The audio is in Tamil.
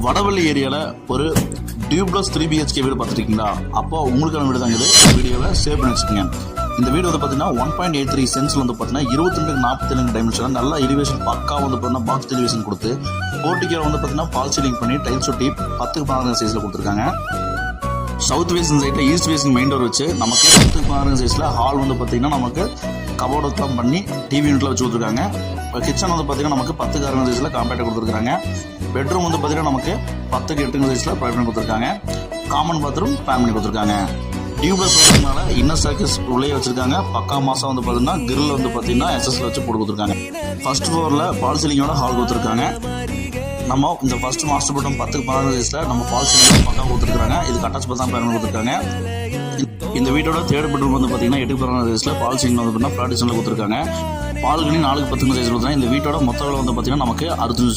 வடவள்ளி ஏரியாவில் ஒரு டியூப்ளஸ் 3 BHK வீடு பார்த்துருக்கீங்களா? அப்போ உங்களுக்கான வீடு தாங்க இது. வீடியோவை சேவ் பண்ணி வச்சுக்கோங்க. இந்த வீடு வந்து பார்த்தீங்கன்னா 1.83 சென்ட்ஸில் வந்து பார்த்தீங்கன்னா 22-47 டைமென்ஷனில் நல்லா எலிவேஷன் பக்கா வந்து பார்த்தீங்கன்னா பாக்ஸ் எலிவேஷன் கொடுத்து போர்ட்டிக்கோ வந்து பார்த்தீங்கன்னா பால் சீலிங் பண்ணி டைல்ஸ் ஒட்டி 10-12 சைஸில் கொடுத்துருக்காங்க. சவுத் வேஸ்டிங் சைடில் ஈஸ்ட் வேஸ்டிங் மெயின் டோர் வச்சு நமக்கு 10-12 சைஸில் ஹால் வந்து பார்த்தீங்கன்னா நமக்கு கபோர்ட் ஒர்க்லாம் பண்ணி டிவி யூனிட்டில் வச்சு கொடுத்துருக்காங்க. கிச்சன் வந்து பார்த்தீங்கன்னா நமக்கு 10-11 சைஸில் காம்பேக்டாக கொடுத்துருக்காங்க. பெட்ரூம் வந்து பார்த்தீங்கன்னா நமக்கு 10-8 சைஸில் ப்ரொவைட் பண்ணி கொடுத்துருக்காங்க. காமன் பாத்ரூம் பிளான் பண்ணி கொடுத்துருக்காங்க. டியூப்ளஸ் வரதுனால இன்னர் சர்க்கஸ் உள்ளே வச்சிருக்காங்க. பக்கா மாசம் வந்து பார்த்தீங்கன்னா கிரில் வந்து பார்த்தீங்கன்னா எஸ்எஸ்ல வச்சு போட்டு கொடுத்துருக்காங்க. ஃபர்ஸ்ட் ஃப்ளோரில் பால் சீலிங்கோட ஹால் கொடுத்துருக்காங்க. நம்ம இந்த ஃபர்ஸ்ட் மாஸ்டர் பெட்ரூம் 10-12 சைஸில் நம்ம பால் சீலிங் பக்கா கொடுத்துருக்காங்க. இது அட்டாச் தான் பிளான் பண்ணி கொடுத்துருக்காங்க. இந்த வீட்டோட தேர்ட் பெட்ரூம் வந்து பார்த்தீங்கன்னா 8-12 சைஸில் பால் சீலிங் வந்து பார்த்தீங்கன்னா ஃபிளாட் டிசைனில் கொடுத்துருக்காங்க. பால்கனி 4-10 சைஸ் கொடுத்துருக்காங்க. இந்த வீட்டோட மொத்த விலை வந்து பார்த்தீங்கன்னா நமக்கு 65